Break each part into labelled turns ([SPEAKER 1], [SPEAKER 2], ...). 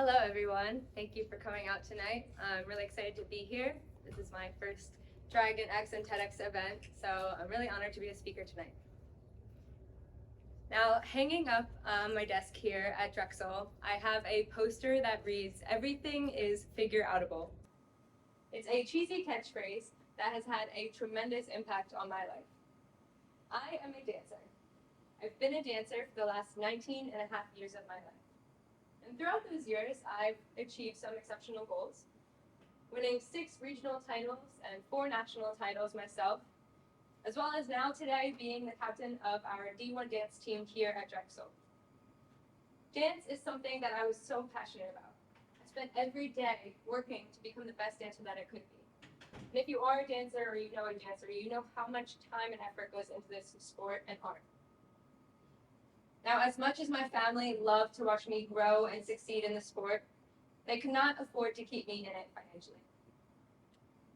[SPEAKER 1] Hello everyone, thank you for coming out tonight. I'm really excited to be here. This is my first DragonX and TEDx event, so I'm really honored to be a speaker tonight. Now, hanging up on my desk here at Drexel, I have a poster that reads, "Everything is figure-outable." It's a cheesy catchphrase that has had a tremendous impact on my life. I am a dancer. I've been a dancer for the last 19 and a half years of my life. And throughout those years, I've achieved some exceptional goals, winning 6 regional titles and 4 national titles myself, as well as now today being the captain of our D1 dance team here at Drexel. Dance is something that I was so passionate about. I spent every day working to become the best dancer that I could be. And if you are a dancer or you know a dancer, you know how much time and effort goes into this sport and art. Now, as much as my family loved to watch me grow and succeed in the sport, they could not afford to keep me in it financially.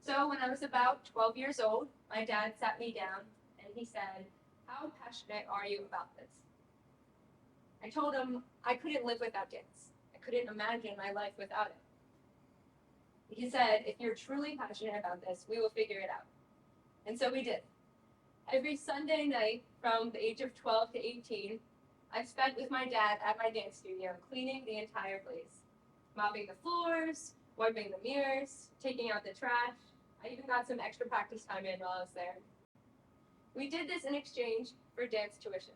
[SPEAKER 1] So when I was about 12 years old, my dad sat me down and he said, "How passionate are you about this?" I told him I couldn't live without dance. I couldn't imagine my life without it. He said, "If you're truly passionate about this, we will figure it out." And so we did. Every Sunday night from the age of 12 to 18, I spent with my dad at my dance studio cleaning the entire place, mopping the floors, wiping the mirrors, taking out the trash. I even got some extra practice time in while I was there. We did this in exchange for dance tuition,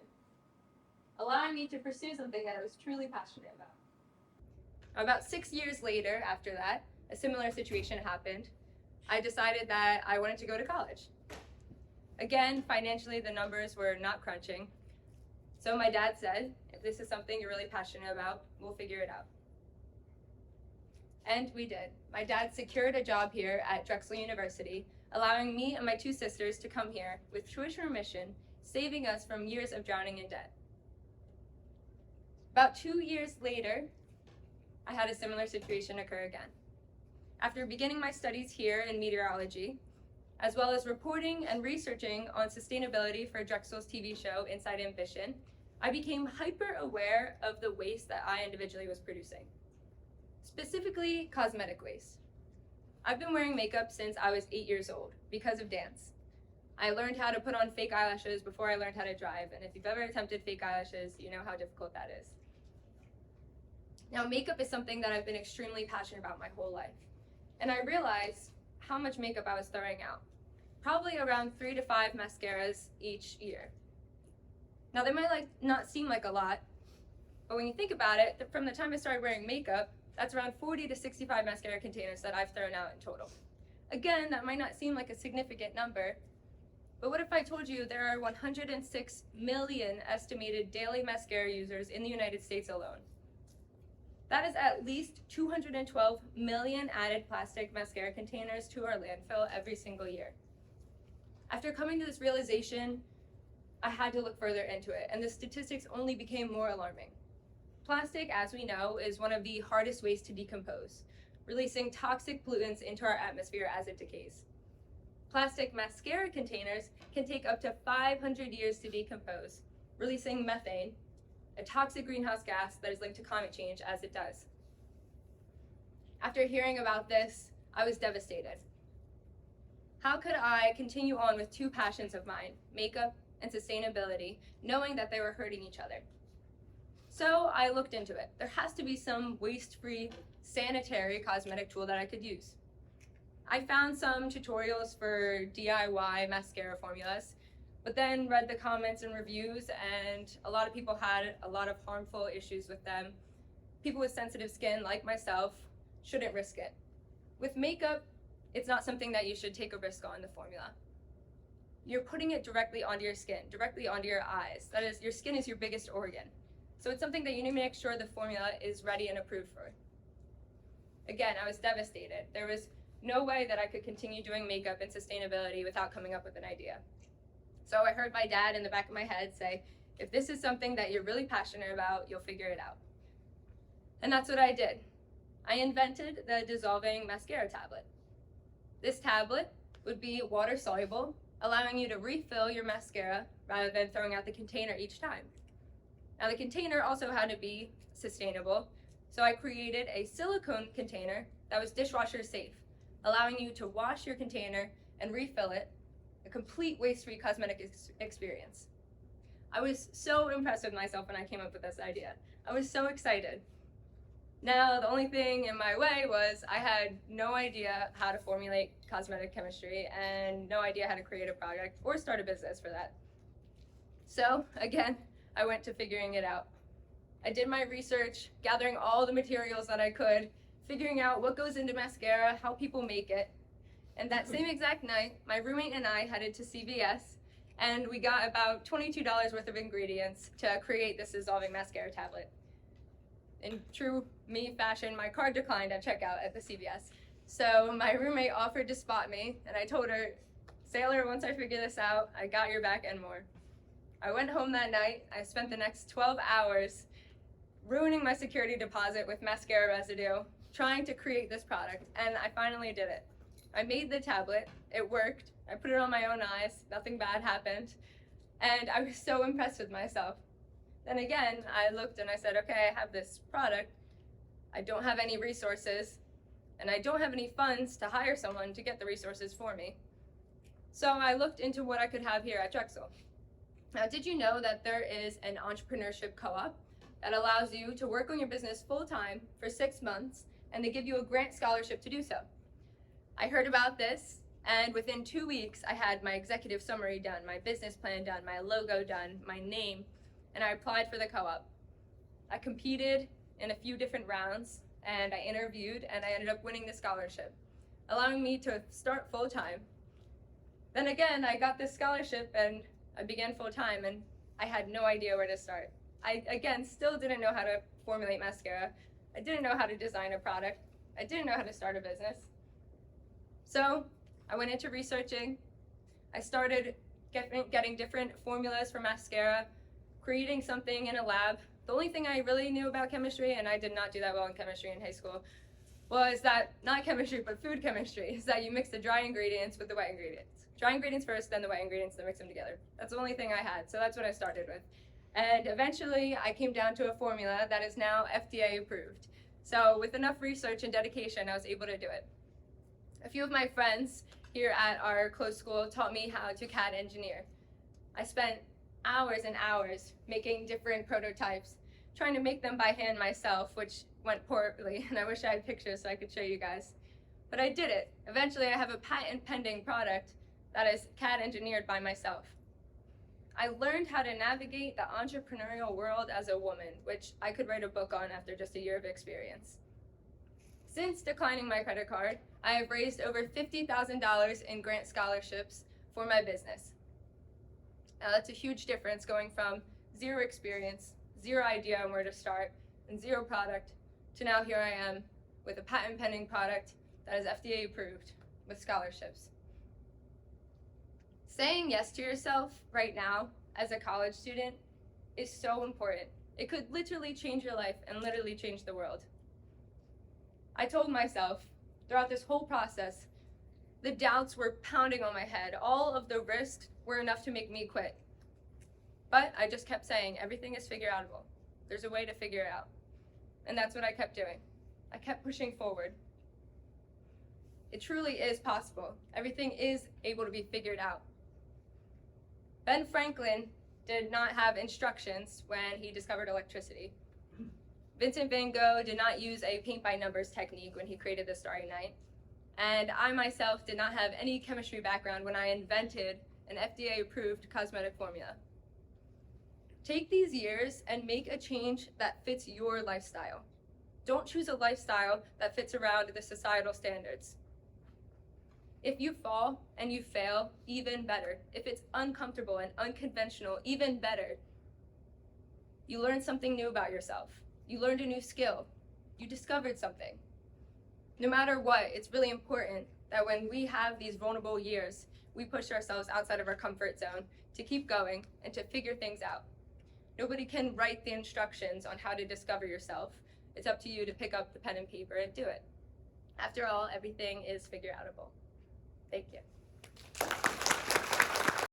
[SPEAKER 1] allowing me to pursue something that I was truly passionate about. About 6 years later, after that, a similar situation happened. I decided that I wanted to go to college. Again, financially, the numbers were not crunching. So my dad said, "If this is something you're really passionate about, we'll figure it out." And we did. My dad secured a job here at Drexel University, allowing me and my 2 sisters to come here with tuition remission, saving us from years of drowning in debt. About 2 years later, I had a similar situation occur again. After beginning my studies here in meteorology, as well as reporting and researching on sustainability for Drexel's TV show Inside Ambition, I became hyper aware of the waste that I individually was producing, specifically cosmetic waste. I've been wearing makeup since I was 8 years old because of dance. I learned how to put on fake eyelashes before I learned how to drive, and if you've ever attempted fake eyelashes, you know how difficult that is. Now, makeup is something that I've been extremely passionate about my whole life, and I realized how much makeup I was throwing out. Probably around 3 to 5 mascaras each year. Now, they might not seem like a lot, but when you think about it, from the time I started wearing makeup, that's around 40 to 65 mascara containers that I've thrown out in total. Again, that might not seem like a significant number, but what if I told you there are 106 million estimated daily mascara users in the United States alone? That is at least 212 million added plastic mascara containers to our landfill every single year. After coming to this realization, I had to look further into it, and the statistics only became more alarming. Plastic, as we know, is one of the hardest waste to decompose, releasing toxic pollutants into our atmosphere as it decays. Plastic mascara containers can take up to 500 years to decompose, releasing methane, a toxic greenhouse gas that is linked to climate change as it does. After hearing about this, I was devastated. How could I continue on with 2 passions of mine, makeup and sustainability, knowing that they were hurting each other? So I looked into it. There has to be some waste-free, sanitary cosmetic tool that I could use. I found some tutorials for DIY mascara formulas, but then read the comments and reviews, and a lot of people had a lot of harmful issues with them. People with sensitive skin, like myself, shouldn't risk it. With makeup, it's not something that you should take a risk on, the formula. You're putting it directly onto your skin, directly onto your eyes. That is, your skin is your biggest organ. So it's something that you need to make sure the formula is ready and approved for. Again, I was devastated. There was no way that I could continue doing makeup and sustainability without coming up with an idea. So I heard my dad in the back of my head say, "If this is something that you're really passionate about, you'll figure it out." And that's what I did. I invented the dissolving mascara tablet. This tablet would be water soluble, allowing you to refill your mascara rather than throwing out the container each time. Now, the container also had to be sustainable, so So I created a silicone container that was dishwasher safe, allowing you to wash your container and refill it, a complete waste-free cosmetic experience. I was so impressed with myself when I came up with this idea. I was so excited. Now, the only thing in my way was I had no idea how to formulate cosmetic chemistry and no idea how to create a product or start a business for that. So, again, I went to figuring it out. I did my research, gathering all the materials that I could, figuring out what goes into mascara, how people make it. And that same exact night, my roommate and I headed to CVS, and we got about $22 worth of ingredients to create this dissolving mascara tablet. In true me fashion, my card declined at checkout at the CVS. So my roommate offered to spot me, and I told her, "Sailor, once I figure this out, I got your back and more." I went home that night. I spent the next 12 hours ruining my security deposit with mascara residue, trying to create this product, and I finally did it. I made the tablet, it worked, I put it on my own eyes, nothing bad happened, and I was so impressed with myself. Then again, I looked and I said, okay, I have this product, I don't have any resources, and I don't have any funds to hire someone to get the resources for me. So I looked into what I could have here at Drexel. Now, did you know that there is an entrepreneurship co-op that allows you to work on your business full-time for 6 months, and they give you a grant scholarship to do so? I heard about this, and within 2 weeks, I had my executive summary done, my business plan done, my logo done, my name, and I applied for the co-op. I competed in a few different rounds, and I interviewed, and I ended up winning the scholarship, allowing me to start full-time. Then again, I got this scholarship, and I began full-time, and I had no idea where to start. I, again, still didn't know how to formulate mascara. I didn't know how to design a product. I didn't know how to start a business. So I went into researching. I started getting different formulas for mascara, creating something in a lab. The only thing I really knew about chemistry, and I did not do that well in chemistry in high school, was that, not chemistry, but food chemistry, is that you mix the dry ingredients with the wet ingredients. Dry ingredients first, then the wet ingredients, then mix them together. That's the only thing I had, so that's what I started with. And eventually, I came down to a formula that is now FDA approved. So with enough research and dedication, I was able to do it. A few of my friends here at our close school taught me how to CAD engineer. I spent hours and hours making different prototypes, trying to make them by hand myself, which went poorly, and I wish I had pictures so I could show you guys. But I did it. Eventually, I have a patent pending product that is CAD engineered by myself. I learned how to navigate the entrepreneurial world as a woman, which I could write a book on after just a year of experience. Since declining my credit card, I have raised over $50,000 in grant scholarships for my business. Now that's a huge difference, going from zero experience, zero idea on where to start, and zero product, to now here I am with a patent pending product that is FDA approved with scholarships. Saying yes to yourself right now as a college student is so important. It could literally change your life and literally change the world. I told myself throughout this whole process, the doubts were pounding on my head. All of the risks were enough to make me quit. But I just kept saying, everything is figure outable. There's a way to figure it out. And that's what I kept doing. I kept pushing forward. It truly is possible. Everything is able to be figured out. Ben Franklin did not have instructions when he discovered electricity. Vincent van Gogh did not use a paint by numbers technique when he created the Starry Night. And I myself did not have any chemistry background when I invented an FDA-approved cosmetic formula. Take these years and make a change that fits your lifestyle. Don't choose a lifestyle that fits around the societal standards. If you fall and you fail, even better. If it's uncomfortable and unconventional, even better. You learned something new about yourself. You learned a new skill. You discovered something. No matter what, it's really important that when we have these vulnerable years, we push ourselves outside of our comfort zone to keep going and to figure things out. Nobody can write the instructions on how to discover yourself. It's up to you to pick up the pen and paper and do it. After all, everything is figure outable. Thank you.